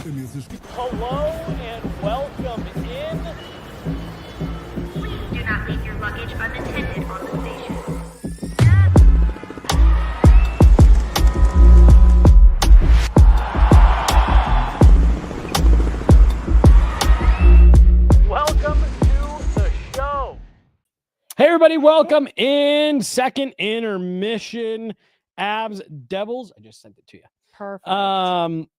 Hello and welcome in. Please do not leave your luggage unattended on the station. Welcome to the show. Hey everybody, welcome in. Second intermission. Avs Devils. I just sent it to you. Perfect.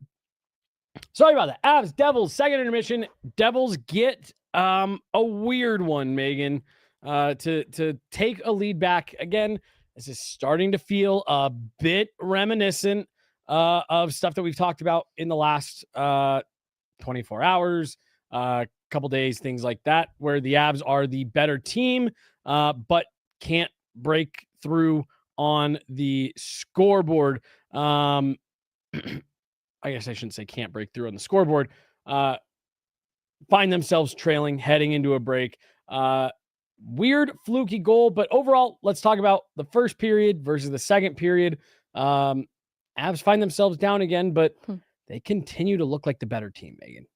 Sorry about that. Avs Devils, second intermission. Devils get a weird one, Megan. To take a lead back again. This is starting to feel a bit reminiscent of stuff that we've talked about in the last 24 hours, couple days, things like that, where the Avs are the better team, but can't break through on the scoreboard. I guess I shouldn't say can't break through on the scoreboard. Find themselves trailing, heading into a break. Weird, fluky goal, but overall, let's talk about the first period versus the second period. Avs find themselves down again, but they continue to look like the better team, Megan.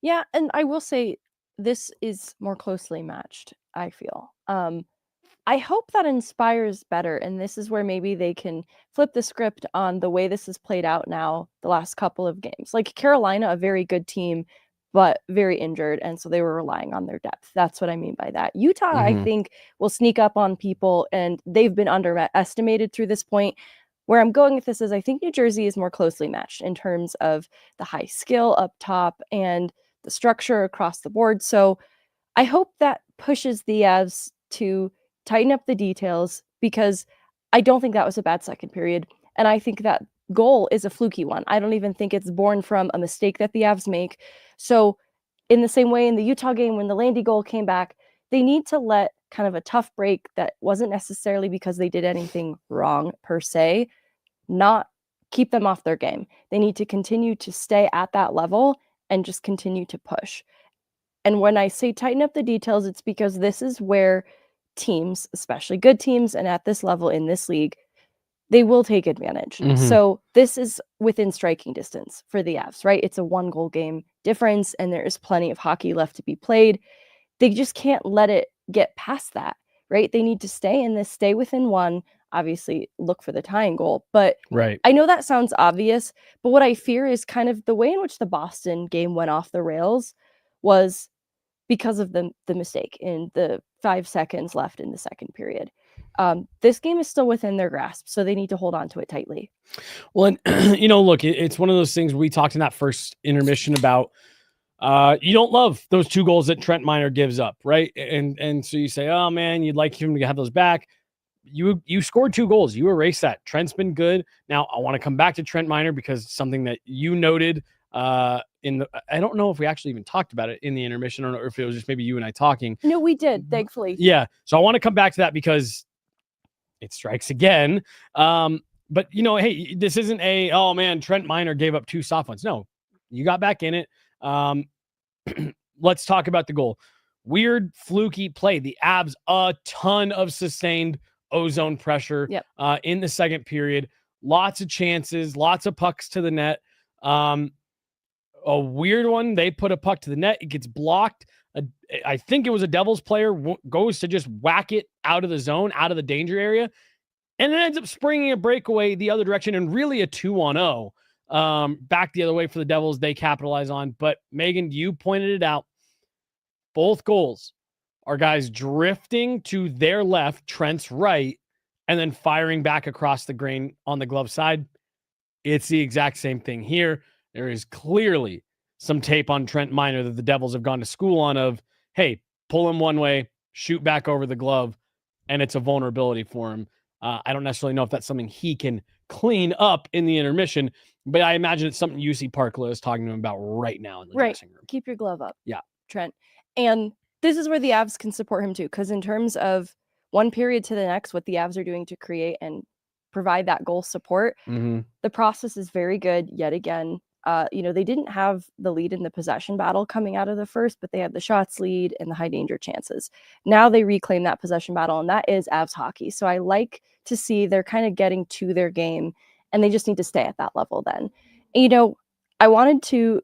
Yeah, and I will say this is more closely matched, I feel. I hope that inspires better, and this is where maybe they can flip the script on the way this has played out now the last couple of games. Like Carolina, a very good team, but very injured, and so they were relying on their depth. That's what I mean by that. Utah, I think, will sneak up on people, and they've been underestimated through this point. Where I'm going with this is I think New Jersey is more closely matched in terms of the high skill up top and the structure across the board. So I hope that pushes the Avs to tighten up the details, because I don't think that was a bad second period. And I think that goal is a fluky one. I don't even think it's born from a mistake that the Avs make. So in the same way in the Utah game, when the Landy goal came back, they need to let kind of a tough break that wasn't necessarily because they did anything wrong per se, not keep them off their game. They need to continue to stay at that level and just continue to push. And when I say tighten up the details, it's because this is where teams, especially good teams and at this level in this league, they will take advantage. So this is within striking distance for the Avs, right? It's a 1-goal game difference, and there is plenty of hockey left to be played. They just can't let it get past that, right? They need to stay in this, stay within one, obviously look for the tying goal. But Right. I know that sounds obvious, but what I fear is kind of the way in which the Boston game went off the rails was because of the mistake in the 5 seconds left in the second period. This game is still within their grasp, so they need to hold on to it tightly. Well, and, look, it's one of those things we talked in that first intermission about. You don't love those 2 goals that Trent Miner gives up, right? And so you say, oh man, you'd like him to have those back. You scored 2 goals. You erase that. Trent's been good. Now I want to come back to Trent Miner because something that you noted I don't know if we actually even talked about it in the intermission, or if it was just maybe you and I talking. No, we did, thankfully. Yeah. So I want to come back to that because it strikes again. But hey, this isn't oh man, Trent Miner gave up 2 soft ones. No, you got back in it. Let's talk about the goal. Weird, fluky play. The Avs, a ton of sustained ozone pressure in the second period. Lots of chances, lots of pucks to the net. A weird one. They put a puck to the net. It gets blocked. I think it was a Devils player goes to just whack it out of the zone, out of the danger area, and it ends up springing a breakaway the other direction, and really a 2-on-0 back the other way for the Devils. They capitalize on. But Megan, you pointed it out. Both goals are guys drifting to their left, Trent's right, and then firing back across the grain on the glove side. It's the exact same thing here. There is clearly some tape on Trent Miner that the Devils have gone to school on of, hey, pull him one way, shoot back over the glove, and it's a vulnerability for him. I don't necessarily know if that's something he can clean up in the intermission, but I imagine it's something UC Parkla is talking to him about right now in the dressing room. Keep your glove up. Yeah. Trent. And this is where the Avs can support him too, because in terms of one period to the next, what the Avs are doing to create and provide that goal support, the process is very good yet again. They didn't have the lead in the possession battle coming out of the first, but they had the shots lead and the high danger chances. Now they reclaim that possession battle, and that is Avs hockey. So I like to see they're kind of getting to their game, and they just need to stay at that level then. And, I wanted to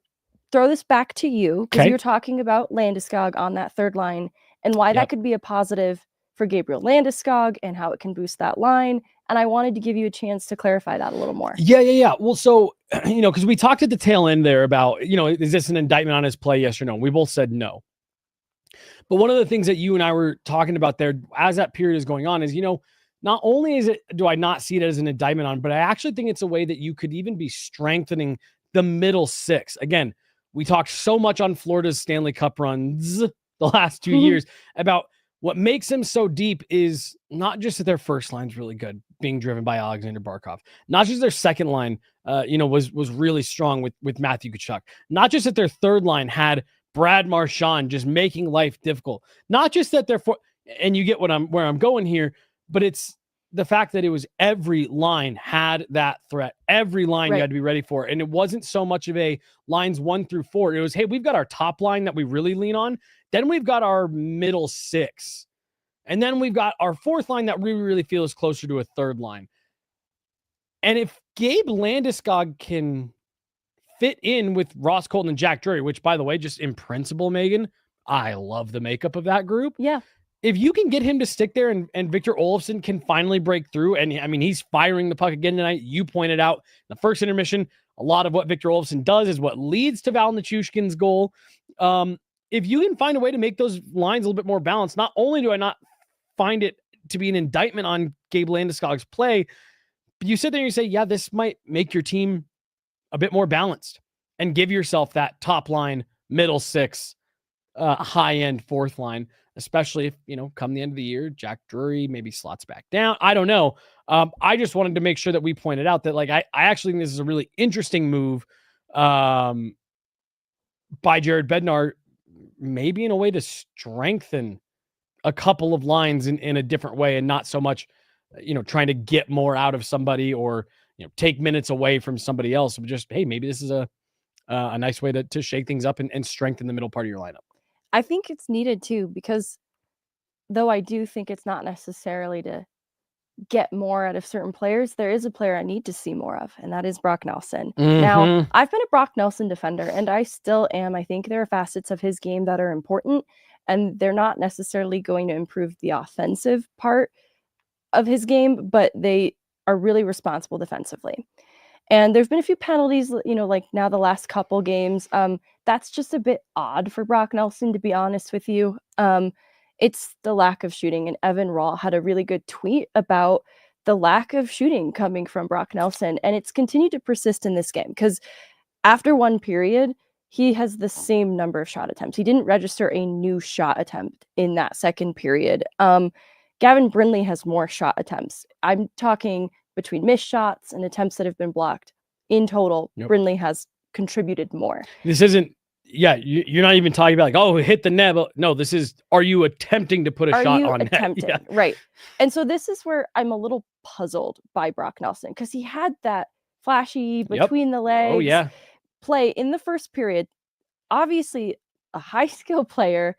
throw this back to you because you're talking about Landeskog on that third line and why that could be a positive for Gabriel Landeskog and how it can boost that line. And I wanted to give you a chance to clarify that a little more. Yeah. Well, so, because we talked at the tail end there about, is this an indictment on his play? Yes or no? We both said no. But one of the things that you and I were talking about there as that period is going on is, not only do I not see it as an indictment on, but I actually think it's a way that you could even be strengthening the middle six. Again, we talked so much on Florida's Stanley Cup runs the last 2 years about what makes them so deep is not just that their first line's really good, being driven by Alexander Barkov, not just their second line, was really strong with Matthew Tkachuk, not just that their third line had Brad Marchand just making life difficult, not just that and you get where I'm going here, but it's the fact that it was every line had that threat. Every line you had to be ready for. And it wasn't so much of a lines 1 through 4. It was, hey, we've got our top line that we really lean on. Then we've got our middle 6. And then we've got our fourth line that we really feel is closer to a third line. And if Gabe Landeskog can fit in with Ross Colton and Jack Drury, which, by the way, just in principle, Megan, I love the makeup of that group. Yeah. If you can get him to stick there and Victor Olofsson can finally break through, and I mean, he's firing the puck again tonight. You pointed out the first intermission, a lot of what Victor Olofsson does is what leads to Val Nichushkin's goal. If you can find a way to make those lines a little bit more balanced, not only do I not find it to be an indictment on Gabe Landeskog's play, but you sit there and you say, yeah, this might make your team a bit more balanced and give yourself that top line, middle 6, high-end fourth line, especially if, come the end of the year, Jack Drury maybe slots back down. I don't know. I just wanted to make sure that we pointed out that, I actually think this is a really interesting move by Jared Bednar, maybe in a way to strengthen a couple of lines in a different way and not so much, trying to get more out of somebody or, take minutes away from somebody else. But just, hey, maybe this is a nice way to shake things up and strengthen the middle part of your lineup. I think it's needed too, because though I do think it's not necessarily to get more out of certain players, there is a player I need to see more of, and that is Brock Nelson. Now, I've been a Brock Nelson defender, and I still am. I think there are facets of his game that are important, and they're not necessarily going to improve the offensive part of his game, but they are really responsible defensively. And there's been a few penalties, like now the last couple games. That's just a bit odd for Brock Nelson, to be honest with you. It's the lack of shooting. And Evan Raw had a really good tweet about the lack of shooting coming from Brock Nelson. And it's continued to persist in this game because after one period, he has the same number of shot attempts. He didn't register a new shot attempt in that second period. Gavin Brindley has more shot attempts. I'm talking between missed shots and attempts that have been blocked. In total, Brindley has contributed more. This isn't, you're not even talking about hit the net. No, this is, are you attempting to put a shot on net? Yeah. Right. And so this is where I'm a little puzzled by Brock Nelson, because he had that flashy between the legs play in the first period. Obviously, a high skill player.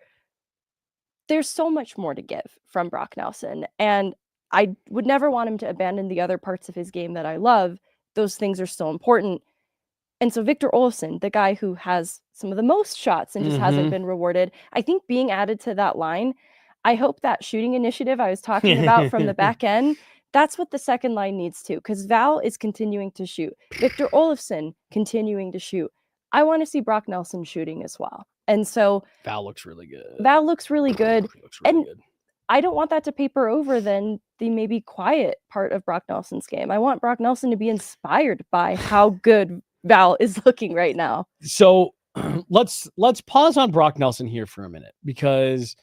There's so much more to give from Brock Nelson. And I would never want him to abandon the other parts of his game that I love. Those things are still important. And so Victor Olofsson, the guy who has some of the most shots and just hasn't been rewarded, I think being added to that line, I hope that shooting initiative I was talking about from the back end, that's what the second line needs to, because Val is continuing to shoot. Victor Olofsson continuing to shoot. I want to see Brock Nelson shooting as well. And so Val looks really good. I don't want that to paper over then the maybe quiet part of Brock Nelson's game. I want Brock Nelson to be inspired by how good Val is looking right now. So let's pause on Brock Nelson here for a minute, because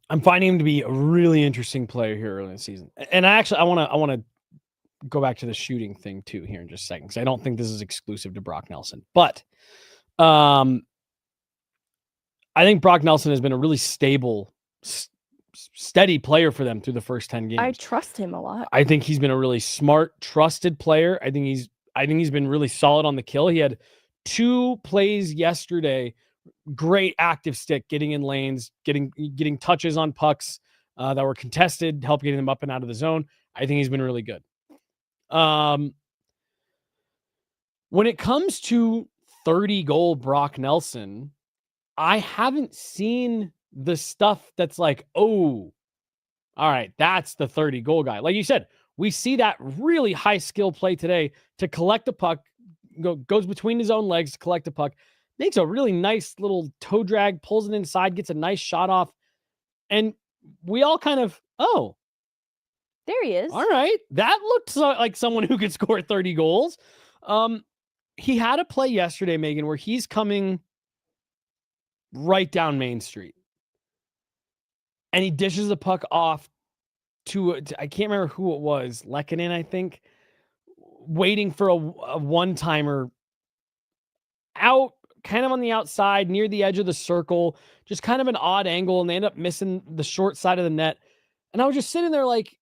I'm finding him to be a really interesting player here early in the season. And I want to go back to the shooting thing too here in just a second, because I don't think this is exclusive to Brock Nelson. But I think Brock Nelson has been a really stable, steady player for them through the first 10 games. I trust him a lot. I think he's been a really smart, trusted player. I think he's been really solid on the kill. He had 2 plays yesterday, great active stick, getting in lanes, getting touches on pucks that were contested, help getting them up and out of the zone. I think he's been really good. When it comes to 30-goal Brock Nelson, I haven't seen the stuff that's like, oh, all right, that's the 30-goal guy. Like you said, we see that really high skill play today to collect the puck, goes between his own legs to collect the puck, makes a really nice little toe drag, pulls it inside, gets a nice shot off. And we all kind of, oh, there he is. All right. That looked like someone who could score 30 goals. He had a play yesterday, Megan, where he's coming right down Main Street. And he dishes the puck off to I can't remember who it was, Lekanen, I think, waiting for a one-timer out, kind of on the outside, near the edge of the circle, just kind of an odd angle, and they end up missing the short side of the net. And I was just sitting there like,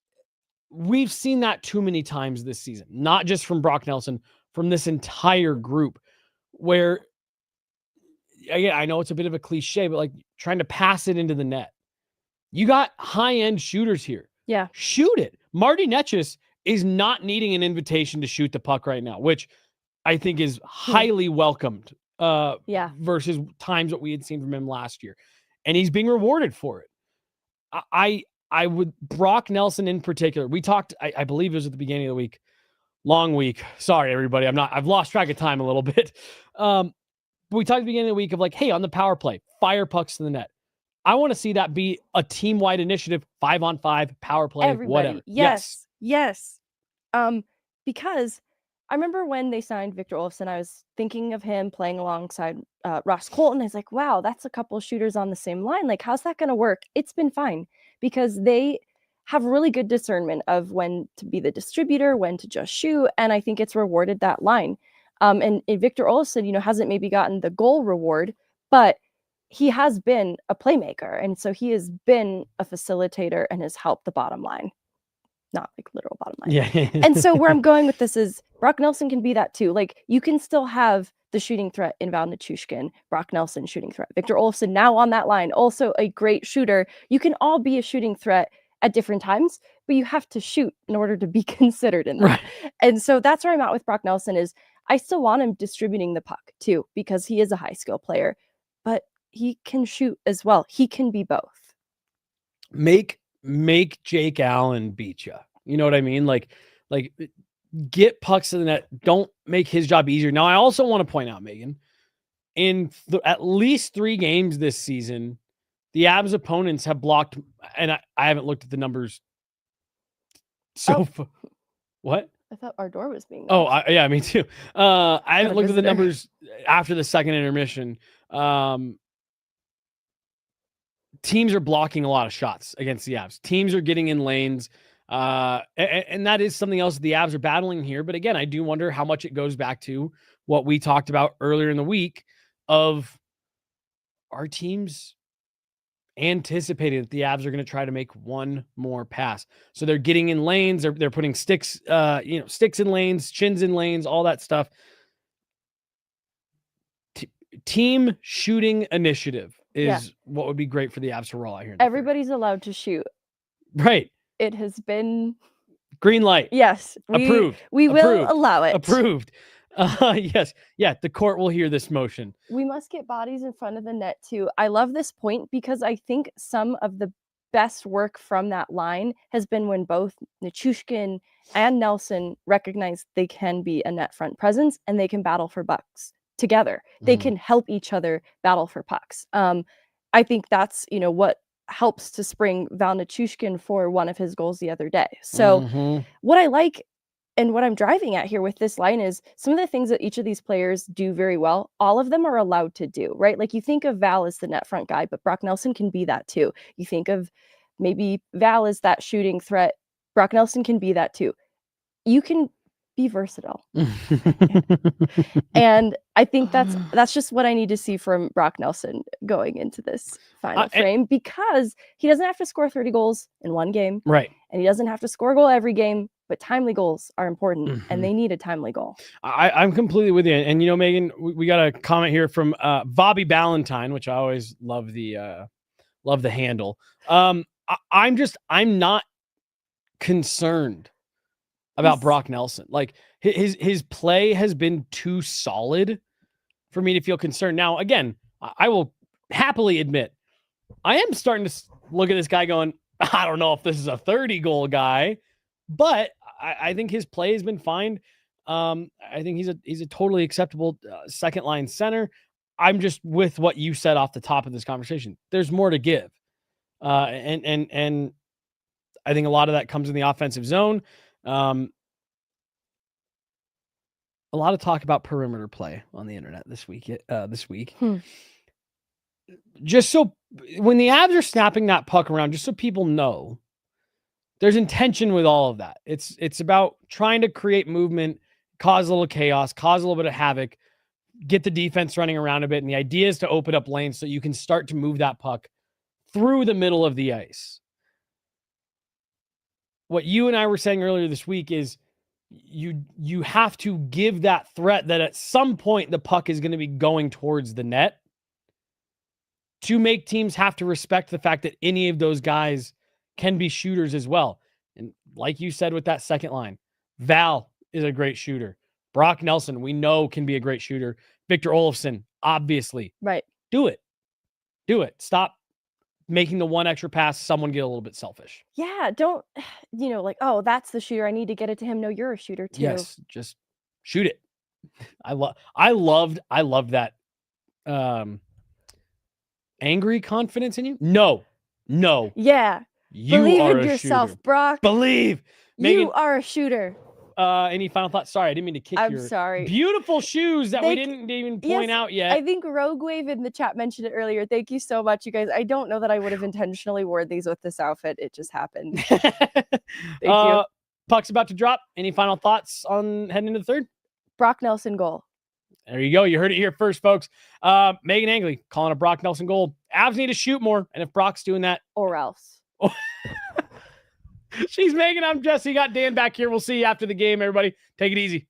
we've seen that too many times this season, not just from Brock Nelson, from this entire group, where, again, I know it's a bit of a cliche, but like trying to pass it into the net. You got high-end shooters here. Yeah. Shoot it. Marty Netchis is not needing an invitation to shoot the puck right now, which I think is highly welcomed versus times what we had seen from him last year. And he's being rewarded for it. I would, Brock Nelson in particular, we talked, I believe it was at the beginning of the week, long week. Sorry, everybody. I've lost track of time a little bit. But we talked at the beginning of the week of like, hey, on the power play, fire pucks to the net. I want to see that be a team-wide initiative, 5-on-5, power play, everybody. whatever. Yes. Because I remember when they signed Victor Olofsson, I was thinking of him playing alongside Ross Colton. I was like, wow, that's a couple of shooters on the same line. Like, how's that going to work? It's been fine because they have really good discernment of when to be the distributor, when to just shoot. And I think it's rewarded that line. And Victor Olofsson, hasn't maybe gotten the goal reward, but he has been a playmaker. And so he has been a facilitator and has helped the bottom line. Not like literal bottom line. Yeah. And so where I'm going with this is Brock Nelson can be that too. Like, you can still have the shooting threat in Val Nichushkin, Brock Nelson shooting threat, Victor Olofsson now on that line, also a great shooter. You can all be a shooting threat at different times, but you have to shoot in order to be considered in that. Right. And so that's where I'm at with Brock Nelson is I still want him distributing the puck too, because he is a high skill player, but he can shoot as well. He can be both. Make Jake Allen beat you. You know what I mean? Like get pucks to the net. Don't make his job easier. Now, I also want to point out, Megan, in at least 3 games this season, the Avs opponents have blocked, and I haven't looked at the numbers. So, what? I thought our door was being. Oh, yeah, me too. I haven't looked at the numbers after the second intermission. Teams are blocking a lot of shots against the Avs. Teams are getting in lanes. And that is something else the Avs are battling here. But again, I do wonder how much it goes back to what we talked about earlier in the week of our teams anticipating that the Avs are going to try to make one more pass. So they're getting in lanes. They're putting sticks in lanes, chins in lanes, all that stuff. Team shooting initiative is what would be great for the Avs to roll out here. Everybody's allowed to shoot. Right. It has been green light. Yes. Approved. We will allow it. Approved. Yes. Yeah. The court will hear this motion. We must get bodies in front of the net too. I love this point because I think some of the best work from that line has been when both Nichushkin and Nelson recognize they can be a net front presence and they can battle for bucks together. They can help each other battle for pucks. I think that's, what helps to spring Val Nichushkin for one of his goals the other day. So what I like and what I'm driving at here with this line is some of the things that each of these players do very well, all of them are allowed to do, right? Like you think of Val as the net front guy, but Brock Nelson can be that too. You think of maybe Val as that shooting threat. Brock Nelson can be that too. You can be versatile. And I think that's just what I need to see from Brock Nelson going into this final frame, because he doesn't have to score 30 goals in one game. Right. And he doesn't have to score a goal every game, but timely goals are important and they need a timely goal. I'm completely with you. And Megan, we got a comment here from Bobby Ballantyne, which I always love the handle. I'm not concerned about Brock Nelson. Like his play has been too solid for me to feel concerned. Now, again, I will happily admit, I am starting to look at this guy going, I don't know if this is a 30-goal guy, but I think his play has been fine. I think he's a totally acceptable second-line center. I'm just with what you said off the top of this conversation. There's more to give. And I think a lot of that comes in the offensive zone. A lot of talk about perimeter play on the internet this week. Just so when the Avs are snapping that puck around, just so people know, there's intention with all of that. It's about trying to create movement, cause a little chaos, cause a little bit of havoc, get the defense running around a bit. And the idea is to open up lanes so you can start to move that puck through the middle of the ice. What you and I were saying earlier this week is you have to give that threat that at some point the puck is going to be going towards the net to make teams have to respect the fact that any of those guys can be shooters as well. And like you said with that second line, Val is a great shooter. Brock Nelson, we know, can be a great shooter. Victor Olofsson, obviously. Right. Do it. Stop making the one extra pass, someone get a little bit selfish. Yeah, don't, like, oh, that's the shooter, I need to get it to him. No, you're a shooter too. Yes, just shoot it. I loved that angry confidence in you. No. Yeah. You Believe are in a yourself, shooter. Brock. Believe. Megan, you are a shooter. Any final thoughts? Sorry, I didn't mean to kick your sorry. Beautiful shoes that we didn't even point out yet. I think Rogue Wave in the chat mentioned it earlier. Thank you so much, you guys. I don't know that I would have intentionally worn these with this outfit. It just happened. Thank you. Puck's about to drop. Any final thoughts on heading into the third? Brock Nelson goal. There you go. You heard it here first, folks. Meghan Angley calling a Brock Nelson goal. Avs need to shoot more. And if Brock's doing that. Or else. She's Megan. I'm Jesse. Got Dan back here. We'll see you after the game, everybody. Take it easy.